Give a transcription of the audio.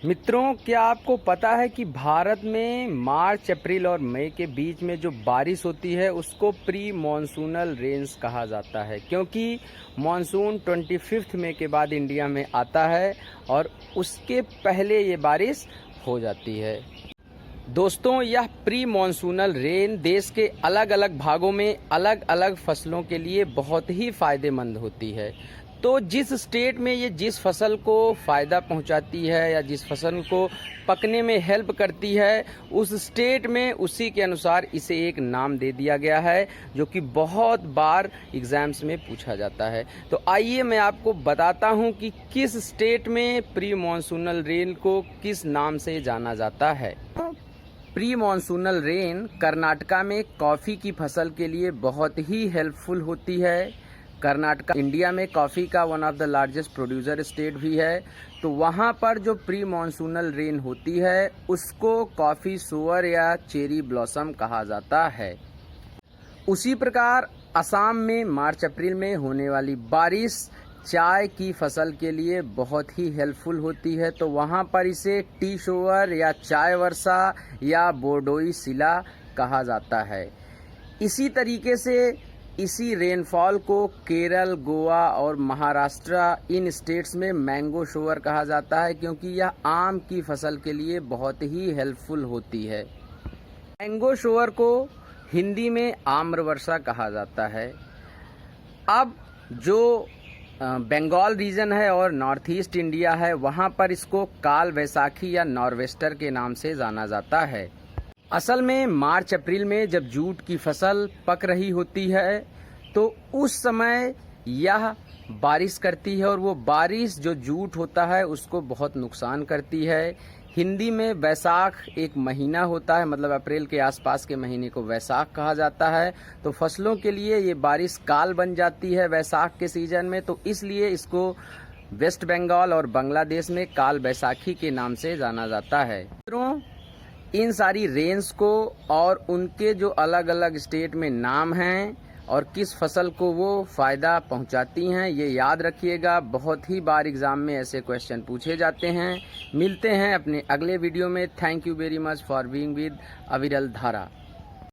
मित्रों, क्या आपको पता है कि भारत में मार्च, अप्रैल और मई के बीच में जो बारिश होती है उसको प्री मॉनसूनल रेन्स कहा जाता है, क्योंकि मॉनसून 25 मई के बाद इंडिया में आता है और उसके पहले ये बारिश हो जाती है। दोस्तों, यह प्री मॉनसूनल रेन देश के अलग अलग भागों में अलग अलग फसलों के लिए बहुत ही फायदेमंद होती है। तो जिस स्टेट में ये जिस फसल को फ़ायदा पहुंचाती है या जिस फसल को पकने में हेल्प करती है, उस स्टेट में उसी के अनुसार इसे एक नाम दे दिया गया है, जो कि बहुत बार एग्जाम्स में पूछा जाता है। तो आइए मैं आपको बताता हूं कि किस स्टेट में प्री मॉनसूनल रेन को किस नाम से जाना जाता है। प्री मॉनसूनल रेन कर्नाटका में कॉफ़ी की फसल के लिए बहुत ही हेल्पफुल होती है। कर्नाटका इंडिया में कॉफ़ी का one of the largest producer state भी है। तो वहाँ पर जो प्री मॉनसूनल रेन होती है उसको कॉफ़ी सोअर या चेरी ब्लॉसम कहा जाता है। उसी प्रकार असम में मार्च अप्रैल में होने वाली बारिश चाय की फसल के लिए बहुत ही हेल्पफुल होती है। तो वहाँ पर इसे टी शोअर या चाय वर्षा या बोर्डोई सिला कहा जाता है। इसी तरीके से इसी रेनफॉल को केरल, गोवा और महाराष्ट्र इन स्टेट्स में मैंगो शोअर कहा जाता है, क्योंकि यह आम की फसल के लिए बहुत ही हेल्पफुल होती है। मैंगो शोअर को हिंदी में आम्र वर्षा कहा जाता है। अब जो बंगाल रीजन है और नॉर्थ ईस्ट इंडिया है, वहाँ पर इसको काल वैसाखी या नॉर्वेस्टर के नाम से जाना जाता है। असल में मार्च अप्रैल में जब जूट की फसल पक रही होती है तो उस समय यह बारिश करती है और वो बारिश जो जूट होता है उसको बहुत नुकसान करती है। हिंदी में वैसाख एक महीना होता है, मतलब अप्रैल के आसपास के महीने को वैसाख कहा जाता है। तो फसलों के लिए ये बारिश काल बन जाती है वैसाख के सीजन में, तो इसलिए इसको वेस्ट बंगाल और बांग्लादेश में काल बैसाखी के नाम से जाना जाता है। इन सारी रेंज को और उनके जो अलग अलग स्टेट में नाम हैं और किस फसल को वो फ़ायदा पहुंचाती हैं, ये याद रखिएगा। बहुत ही बार एग्ज़ाम में ऐसे क्वेश्चन पूछे जाते हैं। मिलते हैं अपने अगले वीडियो में। Thank you very much for being with अविरल धारा।